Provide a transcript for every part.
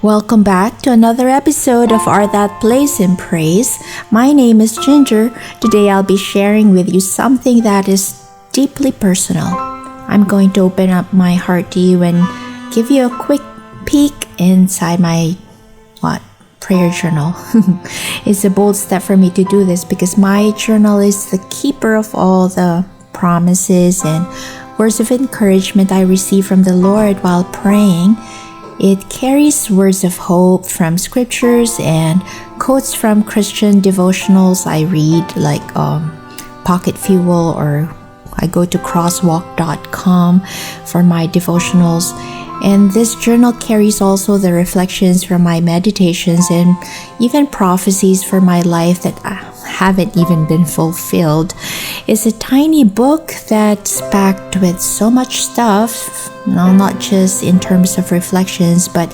Welcome back to another episode of Our That Place in Praise. My name is Ginger. Today I'll be sharing with you something that is deeply personal. I'm going to open up my heart to you and give you a quick peek inside my prayer journal. It's a bold step for me to do this because my journal is the keeper of all the promises and words of encouragement I receive from the Lord while praying. It carries words of hope from scriptures and quotes from Christian devotionals I read, like Pocket Fuel, or I go to crosswalk.com for my devotionals. And this journal carries also the reflections from my meditations and even prophecies for my life that haven't even been fulfilled. It's a tiny book that's packed with so much stuff, not just in terms of reflections, but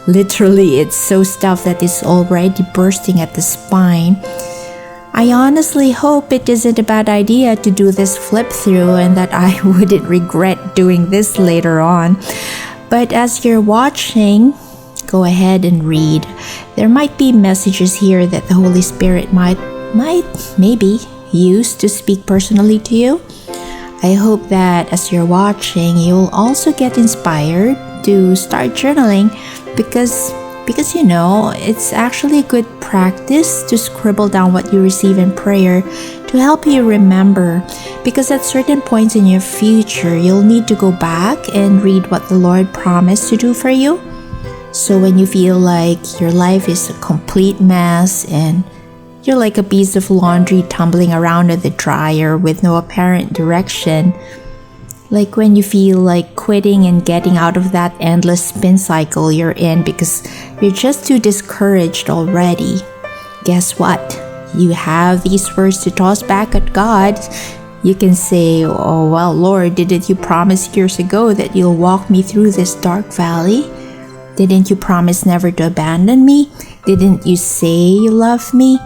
literally it's so stuff that is already bursting at the spine. I honestly hope it isn't a bad idea to do this flip through and that I wouldn't regret doing this later on. But as you're watching, go ahead and read. There might be messages here that the Holy Spirit might maybe use to speak personally to you. I hope that as you're watching, you'll also get inspired to start journaling because it's actually a good practice to scribble down what you receive in prayer to help you remember, because at certain points in your future you'll need to go back and read what the Lord promised to do for you. So when you feel like your life is a complete mess and you're like a piece of laundry tumbling around in the dryer with no apparent direction, like when you feel like quitting and getting out of that endless spin cycle you're in because you're just too discouraged already, guess what? You have these words to toss back at God. You can say, "Oh, well, Lord, didn't you promise years ago that you'll walk me through this dark valley? Didn't you promise never to abandon me? Didn't you say you love me?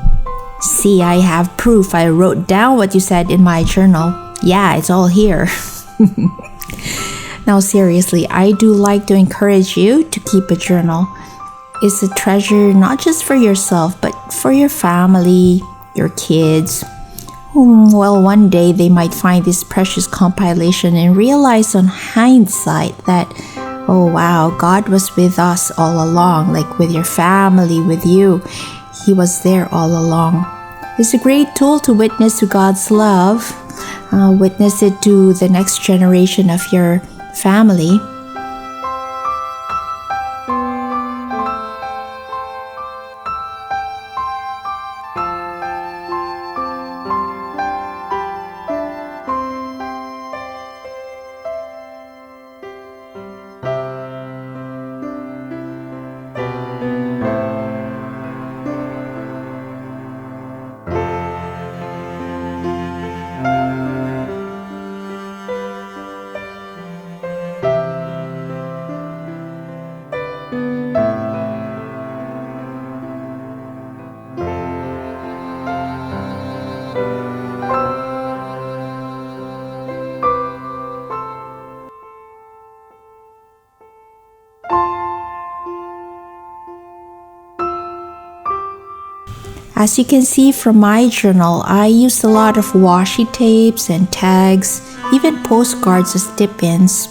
See, I have proof. I wrote down what you said in my journal. Yeah, it's all here." Now, seriously, I do like to encourage you to keep a journal. It's a treasure not just for yourself, but for your family, your kids, whom, well, one day they might find this precious compilation and realize on hindsight that, oh wow, God was with us all along, like with your family, with you. He was there all along. It's a great tool to witness to God's love, witness it to the next generation of your family. As you can see from my journal, I used a lot of washi tapes and tags, even postcards as tip-ins.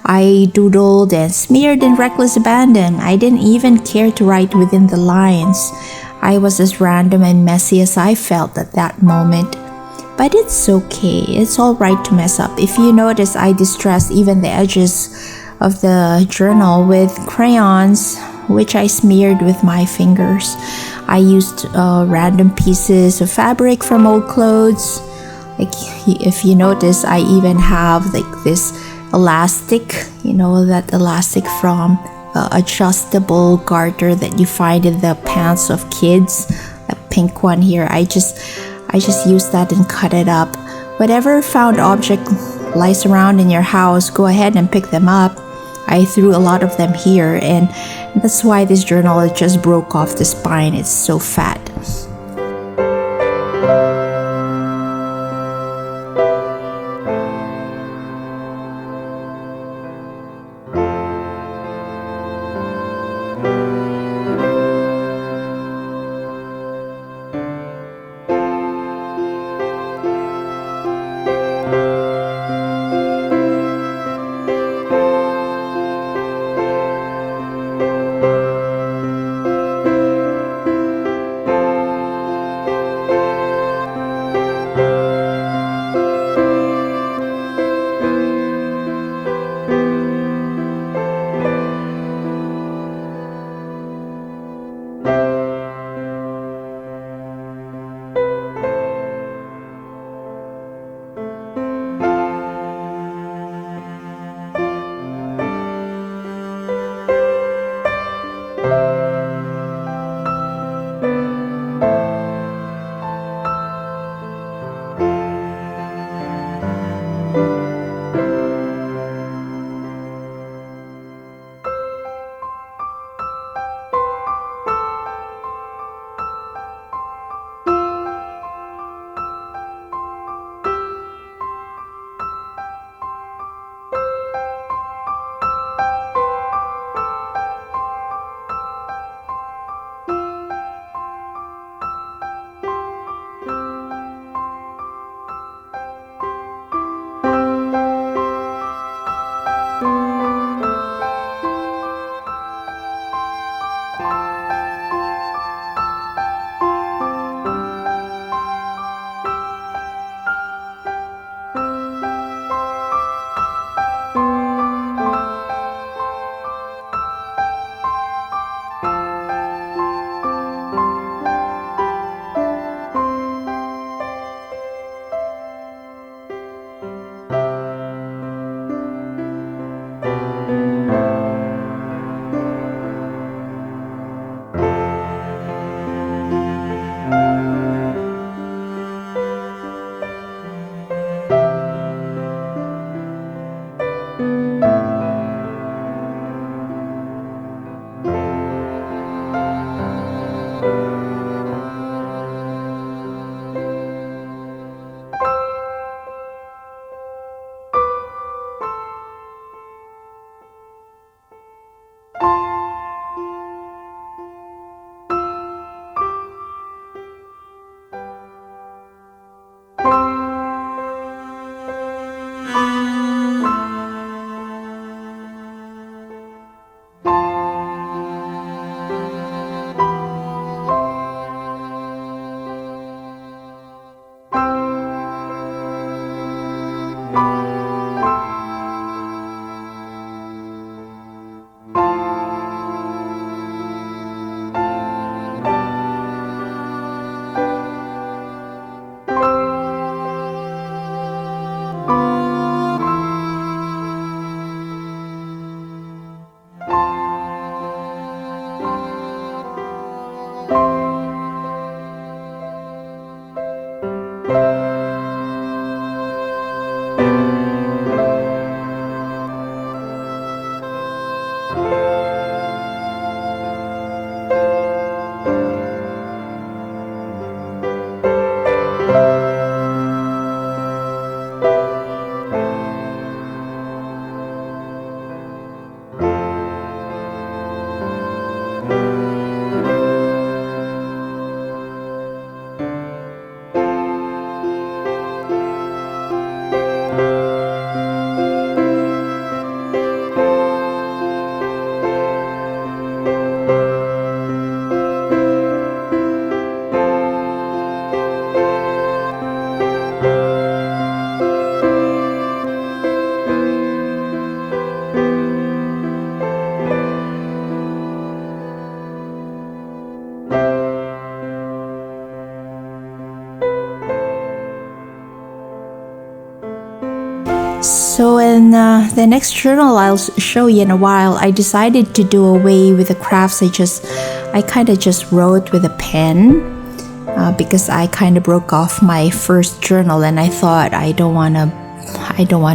I doodled and smeared in reckless abandon. I didn't even care to write within the lines. I was as random and messy as I felt at that moment. But it's okay. It's all right to mess up. If you notice, I distressed even the edges of the journal with crayons, which I smeared with my fingers. I used random pieces of fabric from old clothes. Like if you notice, I even have like this elastic, that elastic from adjustable garter that you find in the pants of kids, a pink one here. I just use that and cut it up. Whatever found object lies around in your house, go ahead and pick them up. I threw a lot of them here, and that's why this journal just broke off the spine. It's so fat. So in the next journal I'll show you in a while, I decided to do away with the crafts. I kind of just wrote with a pen because I kind of broke off my first journal, and I thought I don't want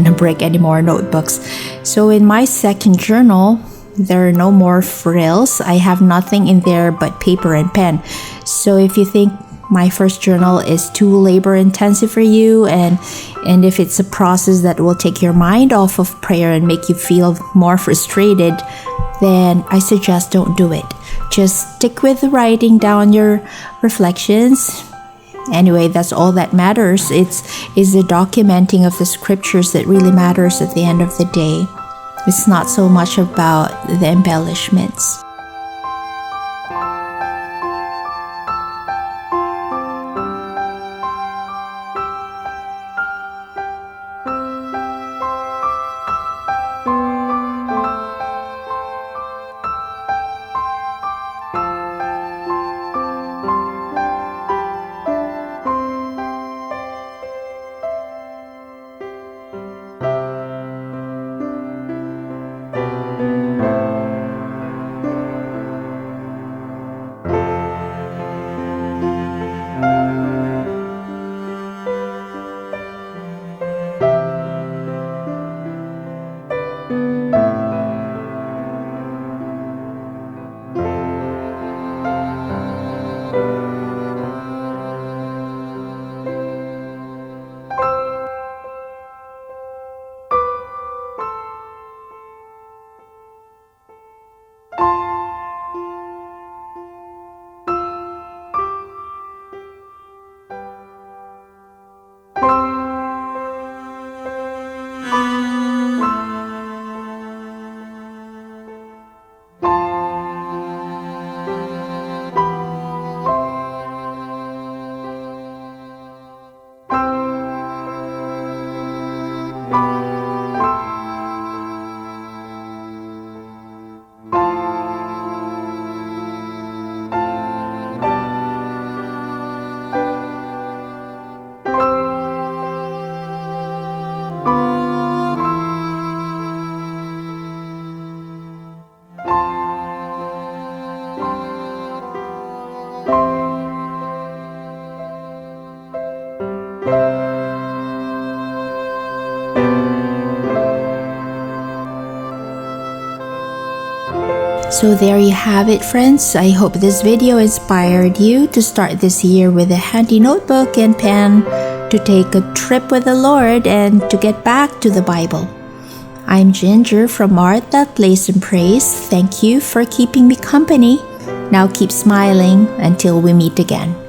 to break any more notebooks. So in my second journal, there are no more frills. I have nothing in there but paper and pen. So if you think my first journal is too labor intensive for you, and if it's a process that will take your mind off of prayer and make you feel more frustrated, then I suggest don't do it. Just stick with writing down your reflections. Anyway, that's all that matters. It's the documenting of the scriptures that really matters at the end of the day. It's not so much about the embellishments. So there you have it, friends. I hope this video inspired you to start this year with a handy notebook and pen to take a trip with the Lord and to get back to the Bible. I'm Ginger from Art That Plays and Prays. Thank you for keeping me company. Now keep smiling until we meet again.